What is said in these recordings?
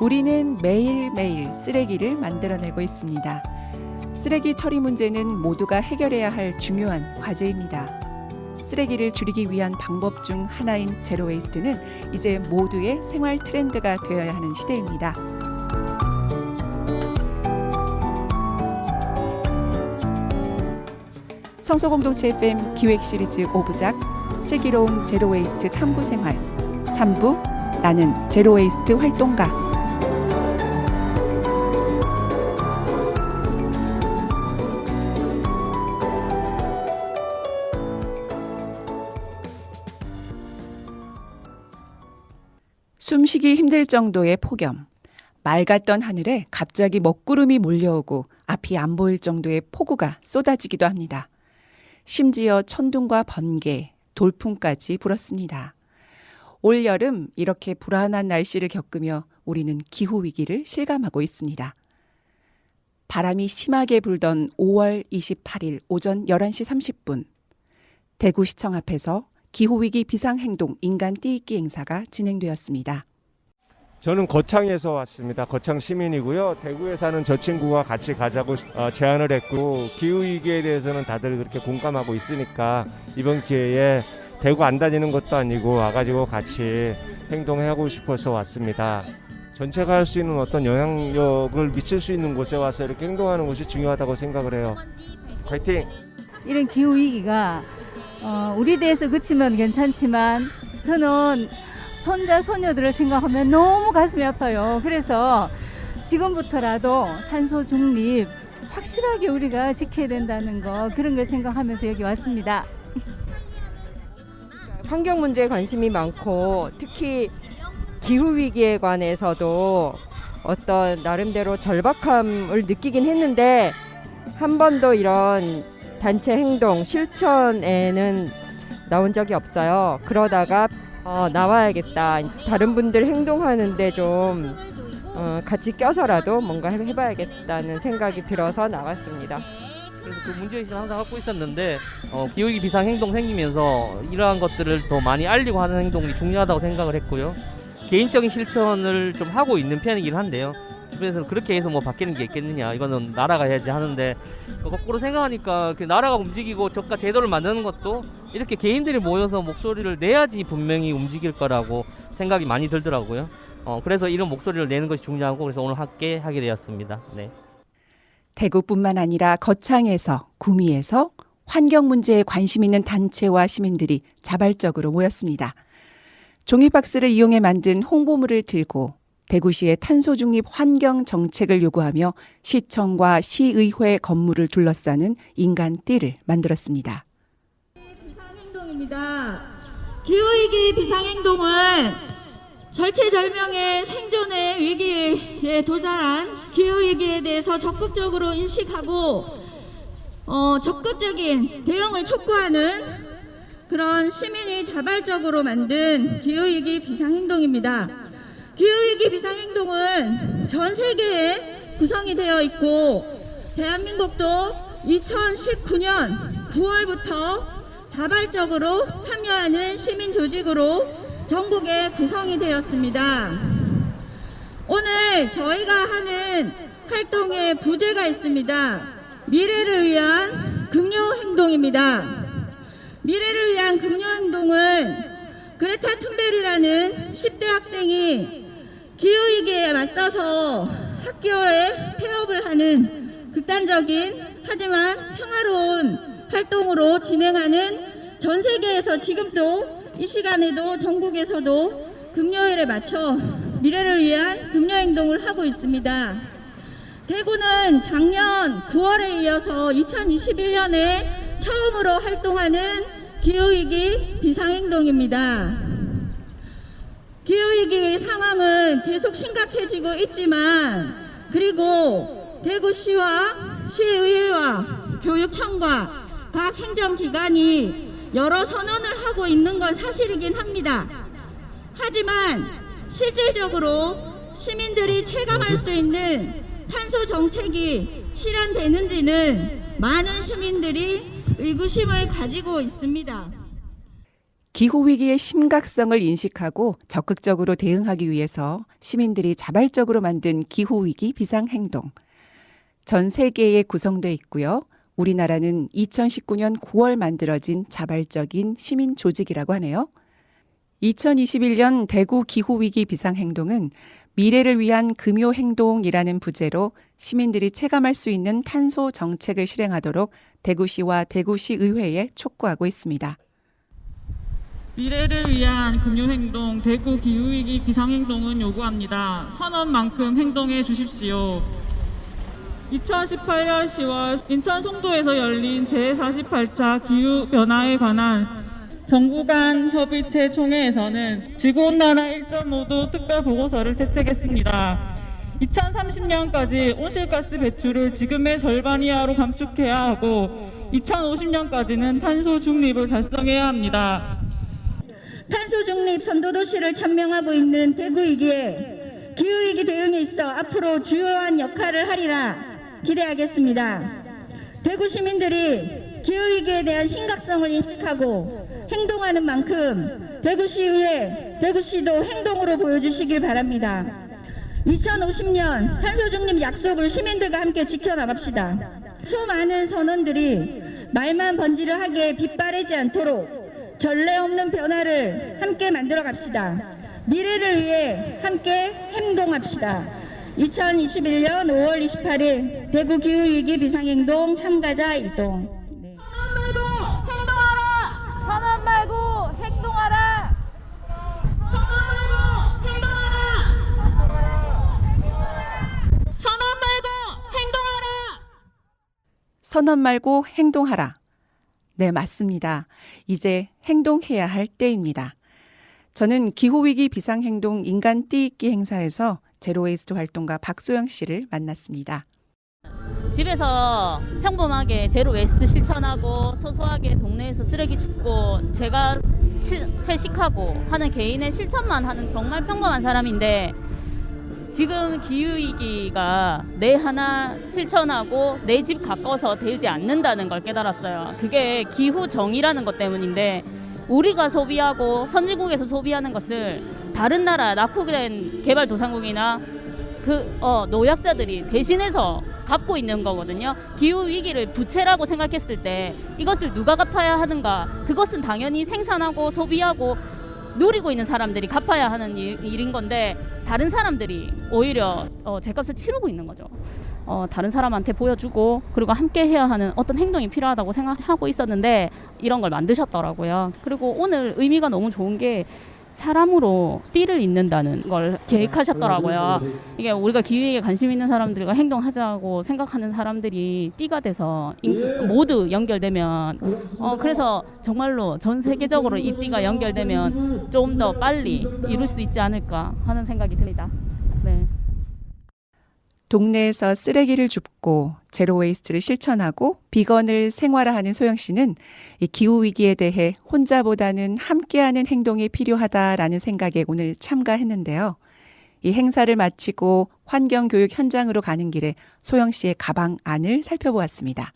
우리는 매일매일 쓰레기를 만들어내고 있습니다. 쓰레기 처리 문제는 모두가 해결해야 할 중요한 과제입니다. 쓰레기를 줄이기 위한 방법 중 하나인 제로 웨이스트는 이제 모두의 생활 트렌드가 되어야 하는 시대입니다. 성소공동체 FM 기획 시리즈 5부작 슬기로운 제로 웨이스트 탐구 생활 3부 나는 제로 웨이스트 활동가. 숨쉬기 힘들 정도의 폭염. 맑았던 하늘에 갑자기 먹구름이 몰려오고 앞이 안 보일 정도의 폭우가 쏟아지기도 합니다. 심지어 천둥과 번개, 돌풍까지 불었습니다. 올여름 이렇게 불안한 날씨를 겪으며 우리는 기후위기를 실감하고 있습니다. 바람이 심하게 불던 5월 28일 오전 11시 30분 대구시청 앞에서 기후위기 비상행동 인간 띄익기 행사가 진행되었습니다. 저는 거창에서 왔습니다. 거창 시민이고요. 대구에 사는 저 친구와 같이 가자고 제안을 했고 기후위기에 대해서는 다들 그렇게 공감하고 있으니까 이번 기회에 대구 안 다니는 것도 아니고 와가지고 같이 행동하고 싶어서 왔습니다. 전체가 할 수 있는 어떤 영향력을 미칠 수 있는 곳에 와서 이렇게 행동하는 것이 중요하다고 생각을 해요. 화이팅! 이런 기후위기가 우리 대에서 그치면 괜찮지만 저는 손자 손녀들을 생각하면 너무 가슴이 아파요. 그래서 지금부터라도 탄소 중립 확실하게 우리가 지켜야 된다는 거 그런 걸 생각하면서 여기 왔습니다. 환경 문제에 관심이 많고 특히 기후위기에 관해서도 어떤 나름대로 절박함을 느끼긴 했는데 한 번도 이런 단체 행동 실천에는 나온 적이 없어요. 그러다가 나와야겠다. 다른 분들 행동하는데 좀 같이 껴서라도 뭔가 해봐야겠다는 생각이 들어서 나왔습니다. 그래서 그 문제의식을 항상 갖고 있었는데 기후위기 비상행동 생기면서 이러한 것들을 더 많이 알리고 하는 행동이 중요하다고 생각을 했고요. 개인적인 실천을 좀 하고 있는 편이긴 한데요. 주변에서는 그렇게 해서 뭐 바뀌는 게 있겠느냐, 이거는 나라가 해야지 하는데 거꾸로 생각하니까 나라가 움직이고 저가 제도를 만드는 것도 이렇게 개인들이 모여서 목소리를 내야지 분명히 움직일 거라고 생각이 많이 들더라고요. 그래서 이런 목소리를 내는 것이 중요하고 그래서 오늘 함께 하게 되었습니다. 네. 대구뿐만 아니라 거창에서, 구미에서 환경 문제에 관심 있는 단체와 시민들이 자발적으로 모였습니다. 종이박스를 이용해 만든 홍보물을 들고 대구시의 탄소중립 환경 정책을 요구하며 시청과 시의회 건물을 둘러싸는 인간띠를 만들었습니다. 비상행동입니다. 기후위기 비상행동은 절체절명의 생존의 위기에 도달한 기후위기에 대해서 적극적으로 인식하고 적극적인 대응을 촉구하는 그런 시민이 자발적으로 만든 기후위기 비상행동입니다. 기후위기 비상행동은 전 세계에 구성이 되어 있고 대한민국도 2019년 9월부터 자발적으로 참여하는 시민조직으로 전국에 구성이 되었습니다. 오늘 저희가 하는 활동에 부제가 있습니다. 미래를 위한 금요행동입니다. 미래를 위한 금요행동은 그레타 툰베리라는 10대 학생이 기후위기에 맞서서 학교에 폐업을 하는 극단적인 하지만 평화로운 활동으로 진행하는 전 세계에서 지금도 이 시간에도 전국에서도 금요일에 맞춰 미래를 위한 금요행동을 하고 있습니다. 대구는 작년 9월에 이어서 2021년에 처음으로 활동하는 기후위기 비상행동입니다. 기후위기 상황은 계속 심각해지고 있지만 그리고 대구시와 시의회와 교육청과 각 행정기관이 여러 선언을 하고 있는 건 사실이긴 합니다. 하지만 실질적으로 시민들이 체감할 수 있는 탄소 정책이 실현되는지는 많은 시민들이 의구심을 가지고 있습니다. 기후위기의 심각성을 인식하고 적극적으로 대응하기 위해서 시민들이 자발적으로 만든 기후위기 비상행동. 전 세계에 구성돼 있고요. 우리나라는 2019년 9월 만들어진 자발적인 시민 조직이라고 하네요. 2021년 대구 기후위기 비상행동은 미래를 위한 금요행동이라는 부제로 시민들이 체감할 수 있는 탄소 정책을 실행하도록 대구시와 대구시의회에 촉구하고 있습니다. 미래를 위한 금요행동 대구 기후위기 비상행동은 요구합니다. 선언만큼 행동해 주십시오. 2018년 10월 인천 송도에서 열린 제48차 기후변화에 관한 정부 간 협의체 총회에서는 지구온난화 1.5도 특별보고서를 채택했습니다. 2030년까지 온실가스 배출을 지금의 절반 이하로 감축해야 하고 2050년까지는 탄소 중립을 달성해야 합니다. 탄소 중립 선도도시를 천명하고 있는 대구이기에 기후위기 대응에 있어 앞으로 주요한 역할을 하리라 기대하겠습니다. 대구 시민들이 기후위기에 대한 심각성을 인식하고 행동하는 만큼 대구시의회, 대구시도 행동으로 보여주시길 바랍니다. 2050년 탄소 중립 약속을 시민들과 함께 지켜나갑시다. 수많은 선언들이 말만 번지르하게 빗바래지 않도록 전례 없는 변화를 함께 만들어 갑시다. 미래를 위해 함께 행동합시다. 2021년 5월 28일 대구 기후위기 비상행동 참가자 이동. 선언 말고 행동하라. 선언 말고 행동하라. 네, 맞습니다. 이제 행동해야 할 때입니다. 저는 기후위기 비상행동 인간 띠익기 행사에서 제로웨이스트 활동가 박소영 씨를 만났습니다. 집에서 평범하게 제로 웨이스트 실천하고 소소하게 동네에서 쓰레기 줍고 제가 채식하고 하는 개인의 실천만 하는 정말 평범한 사람인데 지금 기후위기가 내 하나 실천하고 내 집 가까워서 되지 않는다는 걸 깨달았어요. 그게 기후정의라는 것 때문인데 우리가 소비하고 선진국에서 소비하는 것을 다른 나라 낙후된 개발도상국이나 노약자들이 대신해서 갚고 있는 거거든요. 기후위기를 부채라고 생각했을 때 이것을 누가 갚아야 하는가? 그것은 당연히 생산하고 소비하고 누리고 있는 사람들이 갚아야 하는 일인 건데 다른 사람들이 오히려 죗값을 치르고 있는 거죠. 다른 사람한테 보여주고 그리고 함께 해야 하는 어떤 행동이 필요하다고 생각하고 있었는데 이런 걸 만드셨더라고요. 그리고 오늘 의미가 너무 좋은 게 사람으로 띠를 잇는다는 걸 계획하셨더라고요. 이게 우리가 기후에 관심 있는 사람들과 행동하자고 생각하는 사람들이 띠가 돼서 모두 연결되면 그래서 정말로 전 세계적으로 이 띠가 연결되면 좀 더 빨리 이룰 수 있지 않을까 하는 생각이 듭니다. 네. 동네에서 쓰레기를 줍고 제로웨이스트를 실천하고 비건을 생활화하는 소영 씨는 이 기후위기에 대해 혼자보다는 함께하는 행동이 필요하다라는 생각에 오늘 참가했는데요. 이 행사를 마치고 환경교육 현장으로 가는 길에 소영 씨의 가방 안을 살펴보았습니다.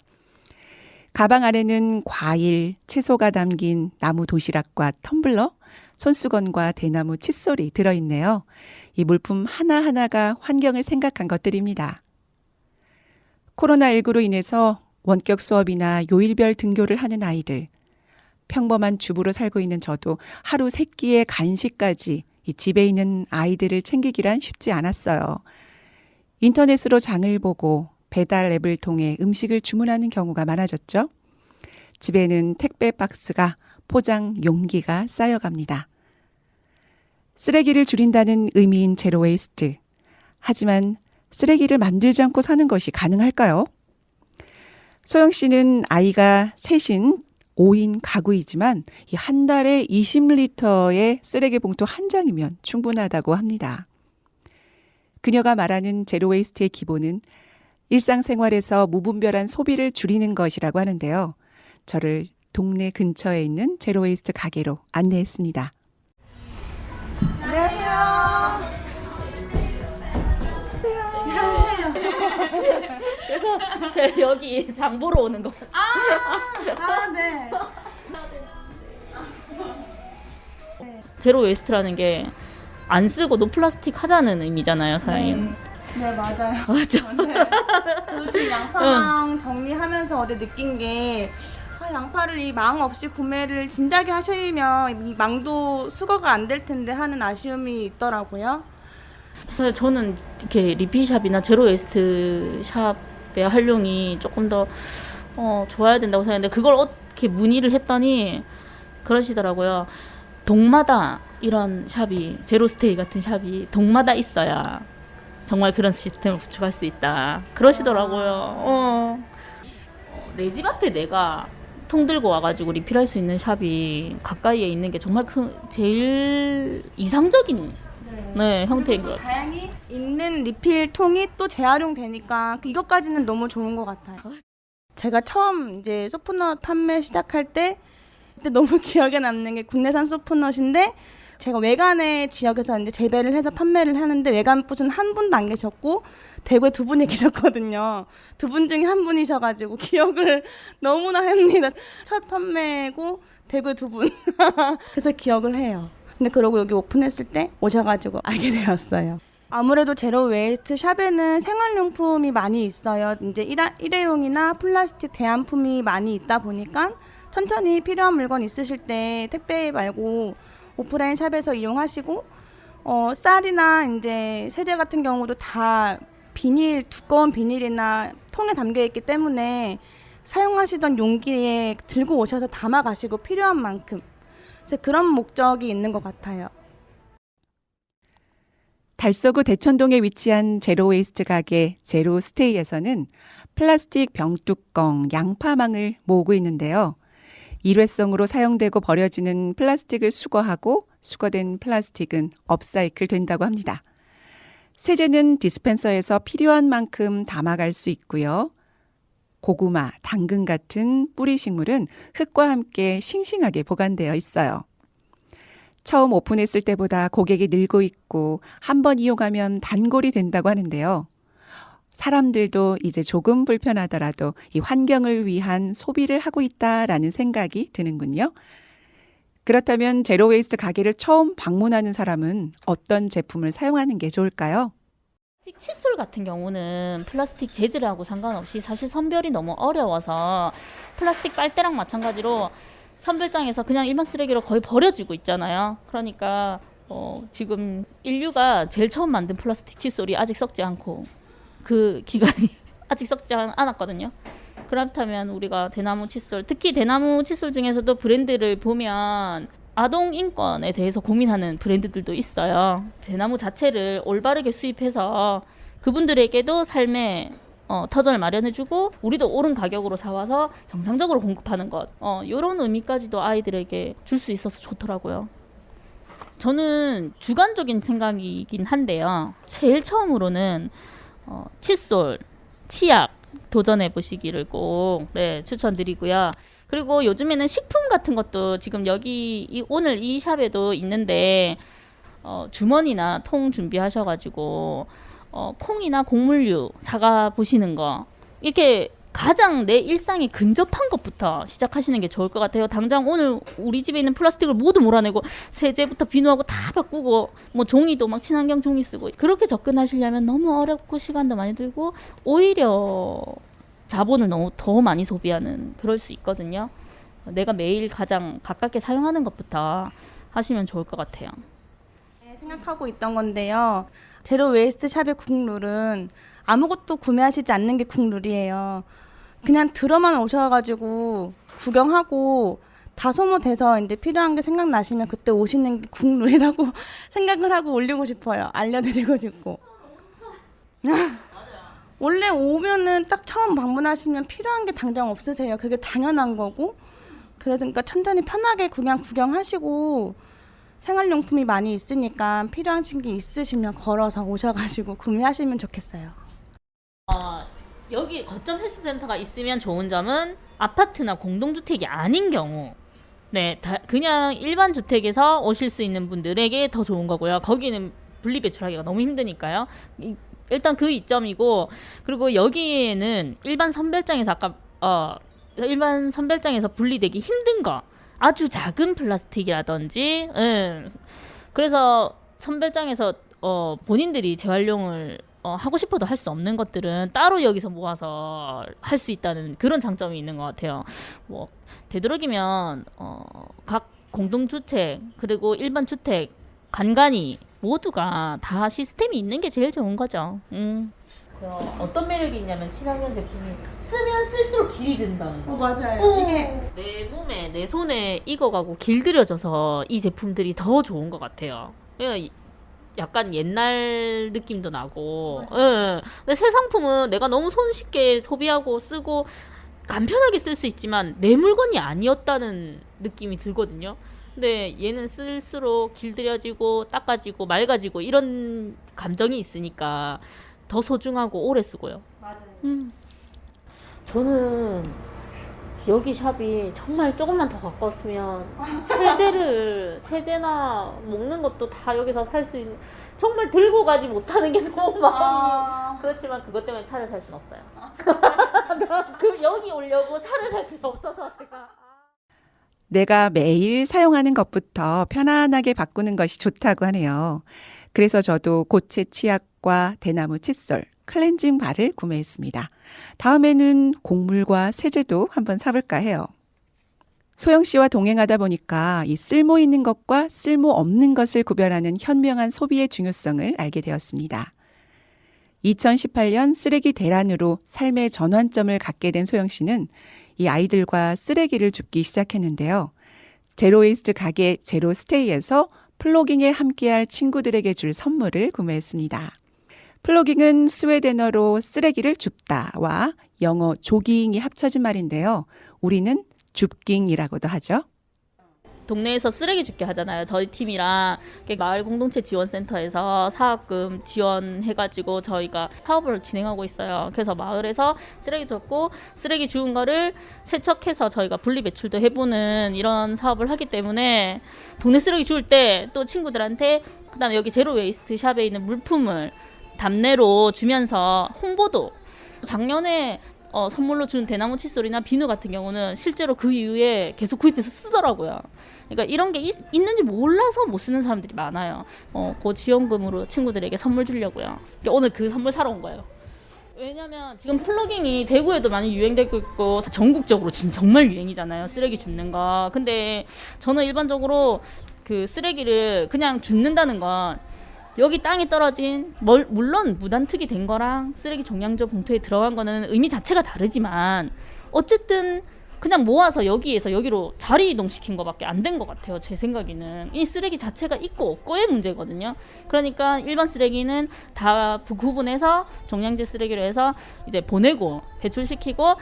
가방 안에는 과일, 채소가 담긴 나무 도시락과 텀블러, 손수건과 대나무 칫솔이 들어있네요. 이 물품 하나하나가 환경을 생각한 것들입니다. 코로나19로 인해서 원격 수업이나 요일별 등교를 하는 아이들, 평범한 주부로 살고 있는 저도 하루 3끼의 간식까지 이 집에 있는 아이들을 챙기기란 쉽지 않았어요. 인터넷으로 장을 보고 배달 앱을 통해 음식을 주문하는 경우가 많아졌죠. 집에는 택배 박스가 포장 용기가 쌓여갑니다. 쓰레기를 줄인다는 의미인 제로웨이스트. 하지만 쓰레기를 만들지 않고 사는 것이 가능할까요? 소영 씨는 아이가 셋인 5인 가구이지만 이 한 달에 20리터의 쓰레기 봉투 한 장이면 충분하다고 합니다. 그녀가 말하는 제로웨이스트의 기본은 일상생활에서 무분별한 소비를 줄이는 것이라고 하는데요. 저를 동네 근처에 있는 제로웨이스트 가게로 안내했습니다. 그래서 제가 여기 장 보러 오는 거. 네. 제로 웨이스트라는 게 안 쓰고 노플라스틱 하자는 의미잖아요, 사장님. 네, 맞아요. 맞죠? 네. 저도 지금 양파망 정리하면서 어제 느낀 게 양파를 이 망 없이 구매를 진작에 하시면 이 망도 수거가 안 될 텐데 하는 아쉬움이 있더라고요. 근데 저는 이렇게 리필샵이나 제로 웨이스트 샵의 활용이 조금 더 좋아야 된다고 생각했는데 그걸 어떻게 문의를 했더니 그러시더라고요. 동마다 이런 샵이 제로스테이 같은 샵이 동마다 있어야 정말 그런 시스템을 구축할 수 있다. 그러시더라고요. 내 집 앞에 내가 통 들고 와가지고 리필할 수 있는 샵이 가까이에 있는 게 정말 제일 이상적인 형태인 것 같아요. 다양히 있는 리필 통이 또 재활용되니까 이것까지는 너무 좋은 것 같아요. 제가 처음 이제 소프넛 판매 시작할 때 그때 너무 기억에 남는 게 국내산 소프넛인데 제가 외관의 지역에서 이제 재배를 해서 판매를 하는데 외관 부스는 한 분도 안 계셨고 대구에 두 분이 계셨거든요. 두 분 중에 한 분이셔가지고 기억을 너무나 합니다. 첫 판매고 대구에 두 분. 그래서 기억을 해요. 근데 그러고 여기 오픈했을 때 오셔가지고 알게 되었어요. 아무래도 제로 웨이스트 샵에는 생활용품이 많이 있어요. 이제 일회용이나 플라스틱 대안품이 많이 있다 보니까 천천히 필요한 물건 있으실 때 택배 말고 오프라인 샵에서 이용하시고 쌀이나 이제 세제 같은 경우도 다 두꺼운 비닐이나 통에 담겨 있기 때문에 사용하시던 용기에 들고 오셔서 담아 가시고 필요한 만큼 그래서 그런 목적이 있는 것 같아요. 달서구 대천동에 위치한 제로웨이스트 가게 제로스테이에서는 플라스틱 병뚜껑, 양파망을 모으고 있는데요. 일회성으로 사용되고 버려지는 플라스틱을 수거하고 수거된 플라스틱은 업사이클 된다고 합니다. 세제는 디스펜서에서 필요한 만큼 담아갈 수 있고요. 고구마, 당근 같은 뿌리 식물은 흙과 함께 싱싱하게 보관되어 있어요. 처음 오픈했을 때보다 고객이 늘고 있고 한 번 이용하면 단골이 된다고 하는데요. 사람들도 이제 조금 불편하더라도 이 환경을 위한 소비를 하고 있다라는 생각이 드는군요. 그렇다면 제로웨이스트 가게를 처음 방문하는 사람은 어떤 제품을 사용하는 게 좋을까요? 플라스틱 칫솔 같은 경우는 플라스틱 재질하고 상관없이 사실 선별이 너무 어려워서 플라스틱 빨대랑 마찬가지로 선별장에서 그냥 일반 쓰레기로 거의 버려지고 있잖아요. 그러니까 지금 인류가 제일 처음 만든 플라스틱 칫솔이 아직 썩지 않고 그 기간이 아직 썩지 않았거든요. 그렇다면 우리가 대나무 칫솔, 특히 대나무 칫솔 중에서도 브랜드를 보면 아동 인권에 대해서 고민하는 브랜드들도 있어요. 대나무 자체를 올바르게 수입해서 그분들에게도 삶의 터전을 마련해주고 우리도 옳은 가격으로 사와서 정상적으로 공급하는 것, 이런 의미까지도 아이들에게 줄 수 있어서 좋더라고요. 저는 주관적인 생각이긴 한데요. 제일 처음으로는 칫솔, 치약 도전해 보시기를 꼭 추천드리고요. 그리고 요즘에는 식품 같은 것도 지금 오늘 이 샵에도 있는데 주머니나 통 준비하셔가지고 콩이나 곡물류 사가 보시는 거 이렇게 가장 내 일상에 근접한 것부터 시작하시는 게 좋을 것 같아요. 당장 오늘 우리 집에 있는 플라스틱을 모두 몰아내고 세제부터 비누하고 다 바꾸고 뭐 종이도 막 친환경 종이 쓰고 그렇게 접근하시려면 너무 어렵고 시간도 많이 들고 오히려 자본을 너무 더 많이 소비하는 그럴 수 있거든요. 내가 매일 가장 가깝게 사용하는 것부터 하시면 좋을 것 같아요. 생각하고 있던 건데요. 제로 웨이스트 샵의 국룰은 아무것도 구매하시지 않는 게 국룰이에요. 그냥 들어만 오셔가지고 구경하고 다 소모돼서 이제 필요한 게 생각나시면 그때 오시는 게 국룰이라고 생각을 하고 올리고 싶어요. 알려드리고 싶고. 원래 오면은 딱 처음 방문하시면 필요한 게 당장 없으세요. 그게 당연한 거고. 그래서 그러니까 천천히 편하게 그냥 구경하시고 생활용품이 많이 있으니까 필요하신 게 있으시면 걸어서 오셔가지고 구매하시면 좋겠어요. 여기 거점 헬스센터가 있으면 좋은 점은 아파트나 공동주택이 아닌 경우 그냥 일반 주택에서 오실 수 있는 분들에게 더 좋은 거고요. 거기는 분리배출하기가 너무 힘드니까요. 일단 그 이점이고 그리고 여기에는 일반 선별장에서 분리되기 힘든 거 아주 작은 플라스틱이라든지, 그래서 선별장에서 본인들이 재활용을 하고 싶어도 할 수 없는 것들은 따로 여기서 모아서 할 수 있다는 그런 장점이 있는 것 같아요. 뭐 되도록이면 각 공동주택 그리고 일반 주택 간간히 모두가 다 시스템이 있는 게 제일 좋은 거죠. 어떤 매력이 있냐면 친환경 제품이 쓰면 쓸수록 길이 든다는 거. 맞아요. 내 몸에 내 손에 익어가고 길들여져서 이 제품들이 더 좋은 것 같아요. 그러니까 약간 옛날 느낌도 나고. 근데 새 상품은 내가 너무 손쉽게 소비하고 쓰고 간편하게 쓸 수 있지만 내 물건이 아니었다는 느낌이 들거든요. 근데 얘는 쓸수록 길들여지고 닦아지고 맑아지고 이런 감정이 있으니까 더 소중하고 오래 쓰고요. 맞아요. 저는 여기 샵이 정말 조금만 더 가까웠으면 세제나 먹는 것도 다 여기서 살 수 있는, 정말 들고 가지 못하는 게 너무 마음이. 그렇지만 그것 때문에 차를 살 수는 없어요. 여기 오려고 차를 살 수는 없어서 제가. 내가 매일 사용하는 것부터 편안하게 바꾸는 것이 좋다고 하네요. 그래서 저도 고체 치약과 대나무 칫솔, 클렌징 바를 구매했습니다. 다음에는 곡물과 세제도 한번 사볼까 해요. 소영 씨와 동행하다 보니까 이 쓸모 있는 것과 쓸모 없는 것을 구별하는 현명한 소비의 중요성을 알게 되었습니다. 2018년 쓰레기 대란으로 삶의 전환점을 갖게 된 소영 씨는 이 아이들과 쓰레기를 줍기 시작했는데요. 제로웨이스트 가게 제로스테이에서 플로깅에 함께할 친구들에게 줄 선물을 구매했습니다. 플로깅은 스웨덴어로 쓰레기를 줍다와 영어 조깅이 합쳐진 말인데요. 우리는 줍깅이라고도 하죠. 동네에서 쓰레기 줍기 하잖아요. 저희 팀이랑 마을 공동체 지원센터에서 사업금 지원해가지고 저희가 사업을 진행하고 있어요. 그래서 마을에서 쓰레기 줍고 쓰레기 주운 거를 세척해서 저희가 분리 배출도 해보는 이런 사업을 하기 때문에 동네 쓰레기 주울 때 또 친구들한테, 그다음에 여기 제로 웨이스트 샵에 있는 물품을 답례로 주면서 홍보도, 작년에 선물로 준 대나무 칫솔이나 비누 같은 경우는 실제로 그 이후에 계속 구입해서 쓰더라고요. 그러니까 이런 게 있는지 몰라서 못 쓰는 사람들이 많아요. 그 지원금으로 친구들에게 선물 주려고요. 그러니까 오늘 그 선물 사러 온 거예요. 왜냐면 지금 플러깅이 대구에도 많이 유행되고 있고 전국적으로 지금 정말 유행이잖아요. 쓰레기 줍는 거. 근데 저는 일반적으로 그 쓰레기를 그냥 줍는다는 건 여기 땅에 떨어진, 물론 무단투기 된 거랑 쓰레기 종량제 봉투에 들어간 거는 의미 자체가 다르지만 어쨌든 그냥 모아서 여기에서 여기로 자리 이동시킨 거밖에 안 된 것 같아요. 제 생각에는 이 쓰레기 자체가 있고 없고의 문제거든요. 그러니까 일반 쓰레기는 다 구분해서 종량제 쓰레기로 해서 이제 보내고 배출시키고,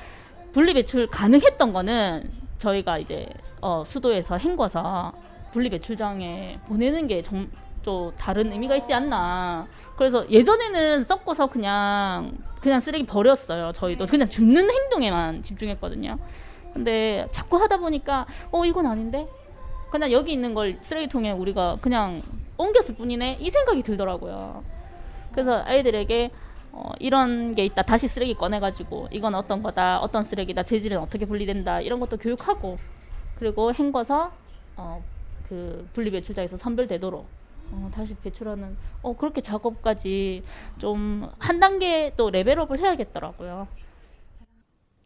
분리 배출 가능했던 거는 저희가 이제 수도에서 헹궈서 분리 배출장에 보내는 게 좀 다른 의미가 있지 않나. 그래서 예전에는 섞어서 그냥 쓰레기 버렸어요. 저희도 그냥 줍는 행동에만 집중했거든요. 근데 자꾸 하다 보니까 이건 아닌데? 그냥 여기 있는 걸 쓰레기통에 우리가 그냥 옮겼을 뿐이네? 이 생각이 들더라고요. 그래서 아이들에게 이런 게 있다. 다시 쓰레기 꺼내가지고 이건 어떤 거다. 어떤 쓰레기다. 재질은 어떻게 분리된다. 이런 것도 교육하고, 그리고 헹궈서 그 분리배출장에서 선별되도록 다시 배출하는 그렇게 작업까지 좀 한 단계 또 레벨업을 해야겠더라고요.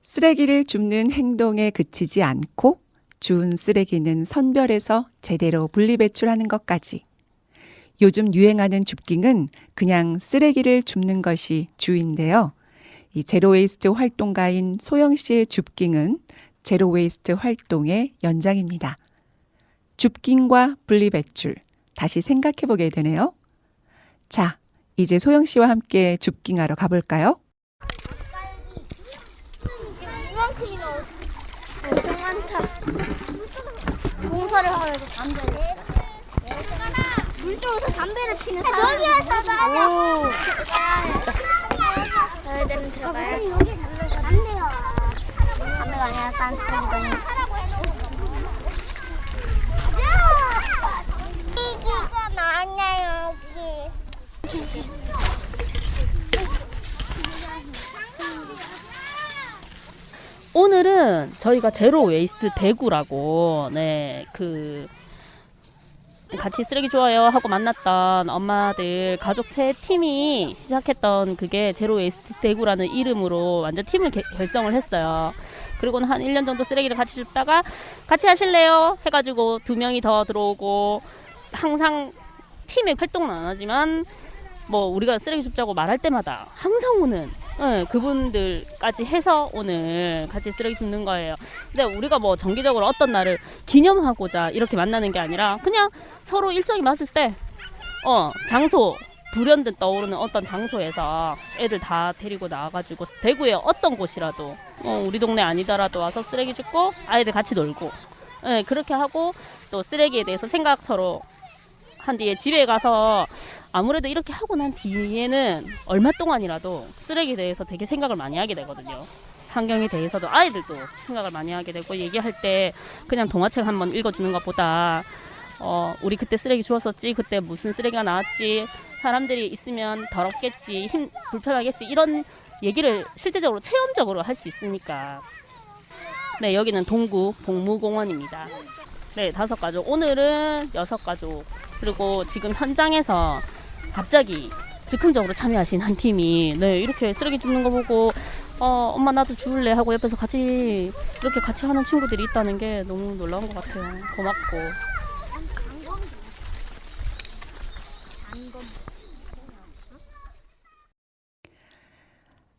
쓰레기를 줍는 행동에 그치지 않고 주운 쓰레기는 선별해서 제대로 분리배출하는 것까지. 요즘 유행하는 줍깅은 그냥 쓰레기를 줍는 것이 주인데요. 이 제로웨이스트 활동가인 소영 씨의 줍깅은 제로웨이스트 활동의 연장입니다. 줍깅과 분리배출, 다시 생각해보게 되네요. 자, 이제 소영 씨와 함께 줍깅하러 가볼까요? 이만큼이나 엄청 많다. 공사를 하면서 담배를 물속에서 담배를 피는 사람. 저기에서 나야. 저희들은 들어가요. 여기 담배가 담배가 아니라 딴 쓰레기가. 이기가 많아 여기. 오늘은 저희가 제로 웨이스트 대구라고 같이 쓰레기 좋아요 하고 만났던 엄마들 가족 세 팀이 시작했던 그게 제로 웨이스트 대구라는 이름으로 완전 팀을 결성을 했어요. 그리고는 한 1년 정도 쓰레기를 같이 줍다가 같이 하실래요? 해가지고 2명이 더 들어오고 항상 팀의 활동은 안 하지만 뭐 우리가 쓰레기 줍자고 말할 때마다 항상 오는 그분들까지 해서 오늘 같이 쓰레기 줍는 거예요. 근데 우리가 뭐 정기적으로 어떤 날을 기념하고자 이렇게 만나는 게 아니라 그냥 서로 일정이 맞을 때 장소 불현듯 떠오르는 어떤 장소에서 애들 다 데리고 나와가지고 대구의 어떤 곳이라도 우리 동네 아니더라도 와서 쓰레기 줍고 아이들 같이 놀고 그렇게 하고 또 쓰레기에 대해서 생각 서로 한 뒤에 집에 가서 아무래도 이렇게 하고 난 뒤에는 얼마 동안이라도 쓰레기에 대해서 되게 생각을 많이 하게 되거든요. 환경에 대해서도 아이들도 생각을 많이 하게 되고 얘기할 때 그냥 동화책 한번 읽어주는 것보다 우리 그때 쓰레기 주웠었지, 그때 무슨 쓰레기가 나왔지, 사람들이 있으면 더럽겠지, 불편하겠지 이런 얘기를 실제적으로 체험적으로 할 수 있으니까. 네, 여기는 동구 복무공원입니다. 네, 5가족. 오늘은 6가족. 그리고 지금 현장에서 갑자기 즉흥적으로 참여하신 한 팀이 이렇게 쓰레기 줍는 거 보고 엄마 나도 주울래 하고 옆에서 같이 이렇게 같이 하는 친구들이 있다는 게 너무 놀라운 것 같아요. 고맙고.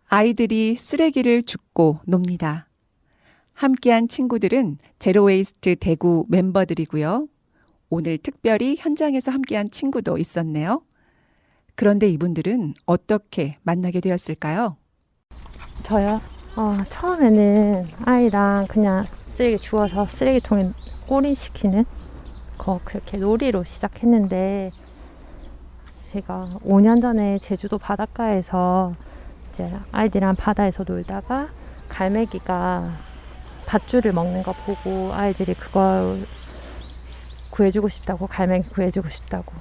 아이들이 쓰레기를 줍고 놉니다. 함께한 친구들은 제로웨이스트 대구 멤버들이고요. 오늘 특별히 현장에서 함께한 친구도 있었네요. 그런데 이분들은 어떻게 만나게 되었을까요? 저요? 처음에는 아이랑 그냥 쓰레기 주워서 쓰레기통에 꼬리시키는 그렇게 놀이로 시작했는데 제가 5년 전에 제주도 바닷가에서 이제 아이들이랑 바다에서 놀다가 갈매기가 밧줄을 먹는 거 보고 아이들이 그걸 구해주고 싶다고, 갈매기 구해주고 싶다고.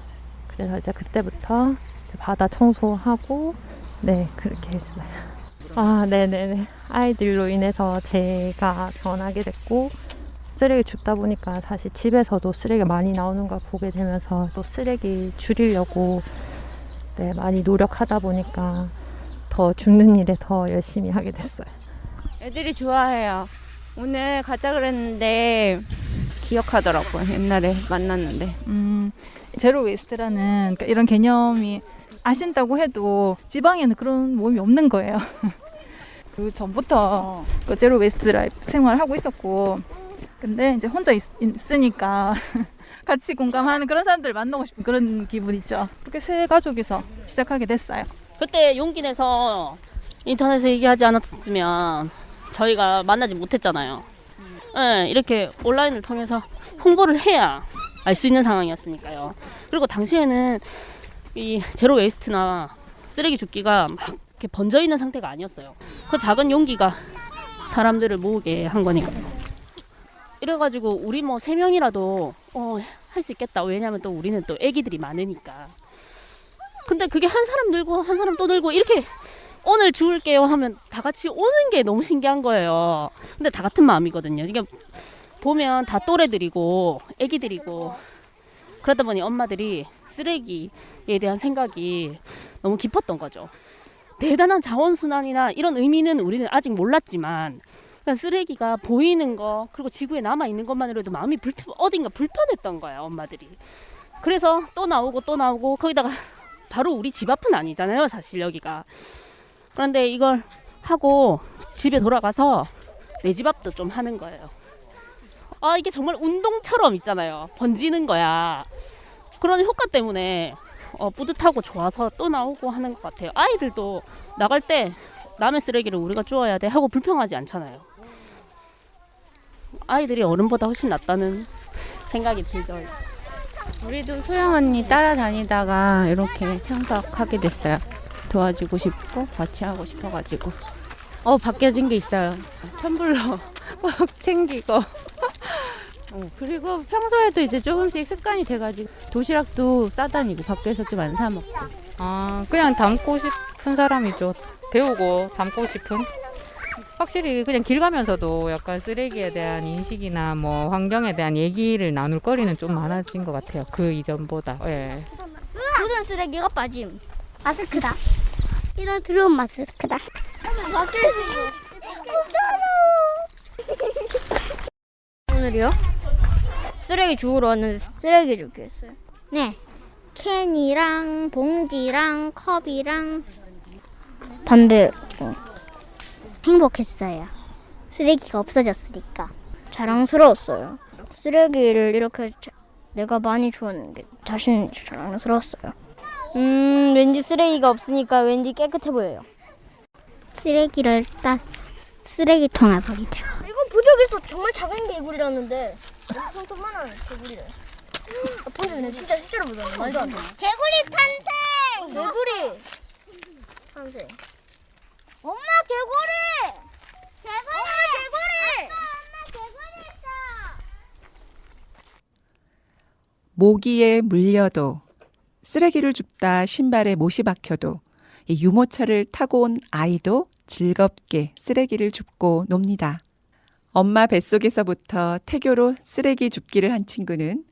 그래서 이제 그때부터 바다 청소하고 그렇게 했어요. 네네네. 아이들로 인해서 제가 변하게 됐고 쓰레기 줍다 보니까 사실 집에서도 쓰레기가 많이 나오는 걸 보게 되면서 또 쓰레기 줄이려고 많이 노력하다 보니까 더 줍는 일에 더 열심히 하게 됐어요. 애들이 좋아해요. 오늘 가자 그랬는데 기억하더라고요. 옛날에 만났는데. 제로 웨이스트라는 이런 개념이 아신다고 해도 지방에는 그런 모임이 없는 거예요. 그 전부터 제로 웨이스트 라이프 생활을 하고 있었고, 근데 이제 혼자 있으니까 같이 공감하는 그런 사람들 만나고 싶은 그런 기분 있죠. 그렇게 세 가족이서 시작하게 됐어요. 그때 용기 내서 인터넷에 얘기하지 않았으면 저희가 만나지 못했잖아요. 이렇게 온라인을 통해서 홍보를 해야 알 수 있는 상황이었으니까요. 그리고 당시에는 이 제로 웨이스트나 쓰레기 줍기가 막 이렇게 번져 있는 상태가 아니었어요. 그 작은 용기가 사람들을 모으게 한 거니까요. 이래가지고 우리 3명이라도 할 수 있겠다. 왜냐면 또 우리는 또 애기들이 많으니까. 근데 그게 한 사람 늘고 한 사람 또 늘고 이렇게 오늘 주울게요 하면 다 같이 오는 게 너무 신기한 거예요. 근데 다 같은 마음이거든요. 이게 보면 다 또래들이고 애기들이고 그러다 보니 엄마들이 쓰레기에 대한 생각이 너무 깊었던 거죠. 대단한 자원순환이나 이런 의미는 우리는 아직 몰랐지만 그냥 쓰레기가 보이는 거 그리고 지구에 남아있는 것만으로도 마음이 어딘가 불편했던 거야, 엄마들이. 그래서 또 나오고 거기다가 바로 우리 집 앞은 아니잖아요, 사실 여기가. 그런데 이걸 하고 집에 돌아가서 내 집 앞도 좀 하는 거예요. 이게 정말 운동처럼 있잖아요. 번지는 거야. 그런 효과 때문에 뿌듯하고 좋아서 또 나오고 하는 것 같아요. 아이들도 나갈 때 남의 쓰레기를 우리가 주워야 돼 하고 불평하지 않잖아요. 아이들이 어른보다 훨씬 낫다는 생각이 들죠. 우리도 소영 언니 따라다니다가 이렇게 참석하게 됐어요. 도와주고 싶고 같이 하고 싶어가지고 바뀌어진 게 있어요. 텀블러 꼭 챙기고 그리고 평소에도 이제 조금씩 습관이 돼가지고 도시락도 싸다니고 밖에서 좀 안 사 먹고. 그냥 담고 싶은 사람이죠. 배우고 담고 싶은. 확실히 그냥 길 가면서도 약간 쓰레기에 대한 인식이나 뭐 환경에 대한 얘기를 나눌 거리는 좀 많아진 것 같아요. 그 이전보다. 예. 굳은 쓰레기가 빠짐. 마스크다. 이런 드럼 마스크다. 오늘이요? 쓰레기 주우러 왔는데 쓰레기 줍기 했어요. 네. 캔이랑 봉지랑 컵이랑 담배 행복했어요. 쓰레기가 없어졌으니까 자랑스러웠어요. 쓰레기를 이렇게 내가 많이 주웠는 게 자신이 자랑스러웠어요. 왠지 쓰레기가 없으니까 왠지 깨끗해 보여요. 쓰레기를 딱 쓰레기통에 버리자. 이거 부적에서 정말 작은 개구리라는데 엄청 조그만한 개구리래. 본전 진짜 실제로 보잖아. 말도 안 돼. 개구리 탄생! 개구리 탄생. 엄마 개구리! 개구리! 엄마 개구리! 엄마 개구리 있다! 모기에 물려도 쓰레기를 줍다 신발에 못이 박혀도 이 유모차를 타고 온 아이도 즐겁게 쓰레기를 줍고 놉니다. 엄마 뱃속에서부터 태교로 쓰레기 줍기를 한 친구는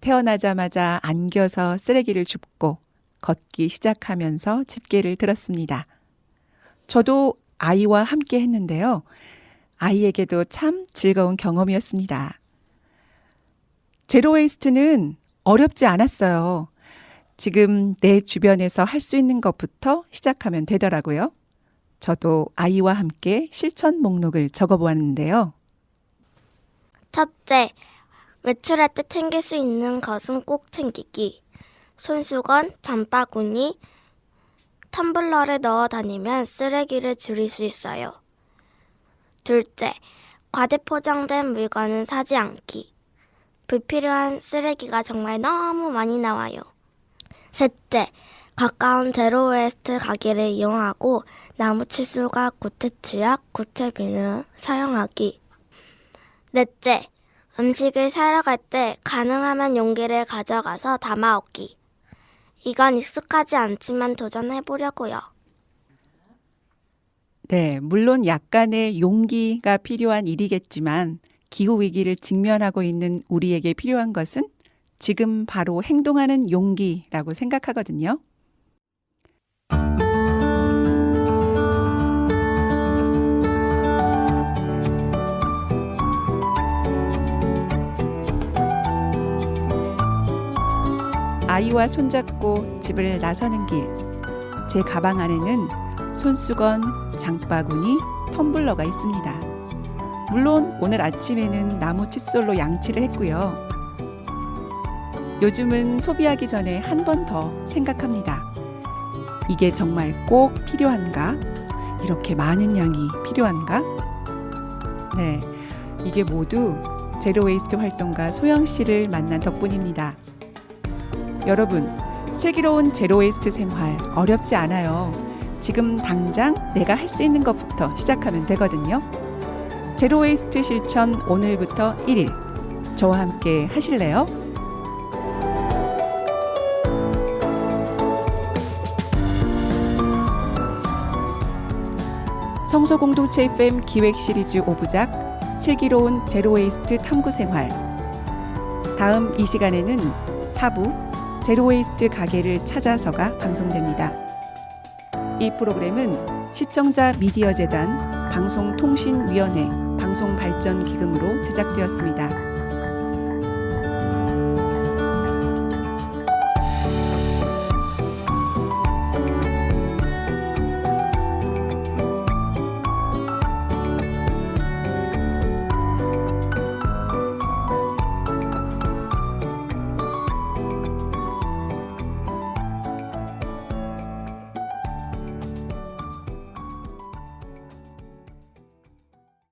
태어나자마자 안겨서 쓰레기를 줍고 걷기 시작하면서 집게를 들었습니다. 저도 아이와 함께 했는데요. 아이에게도 참 즐거운 경험이었습니다. 제로웨이스트는 어렵지 않았어요. 지금 내 주변에서 할 수 있는 것부터 시작하면 되더라고요. 저도 아이와 함께 실천 목록을 적어보았는데요. 첫째, 외출할 때 챙길 수 있는 것은 꼭 챙기기. 손수건, 장바구니, 텀블러를 넣어 다니면 쓰레기를 줄일 수 있어요. 둘째, 과대 포장된 물건은 사지 않기. 불필요한 쓰레기가 정말 너무 많이 나와요. 셋째, 가까운 제로웨이스트 가게를 이용하고 나무 칫솔과 고체 치약, 고체 비누를 사용하기. 넷째, 음식을 사러 갈 때 가능하면 용기를 가져가서 담아오기. 이건 익숙하지 않지만 도전해보려고요. 네, 물론 약간의 용기가 필요한 일이겠지만 기후위기를 직면하고 있는 우리에게 필요한 것은 지금 바로 행동하는 용기라고 생각하거든요. 아이와 손잡고 집을 나서는 길. 제 가방 안에는 손수건, 장바구니, 텀블러가 있습니다. 물론 오늘 아침에는 나무 칫솔로 양치를 했고요. 요즘은 소비하기 전에 한 번 더 생각합니다. 이게 정말 꼭 필요한가? 이렇게 많은 양이 필요한가? 네, 이게 모두 제로웨이스트 활동가 소영 씨를 만난 덕분입니다. 여러분, 슬기로운 제로웨이스트 생활 어렵지 않아요. 지금 당장 내가 할 수 있는 것부터 시작하면 되거든요. 제로웨이스트 실천 오늘부터 1일. 저와 함께 하실래요? 성소공동체 FM 기획 시리즈 5부작 슬기로운 제로웨이스트 탐구생활. 다음 이 시간에는 4부 제로웨이스트 가게를 찾아서가 방송됩니다. 이 프로그램은 시청자 미디어재단 방송통신위원회 방송발전기금으로 제작되었습니다.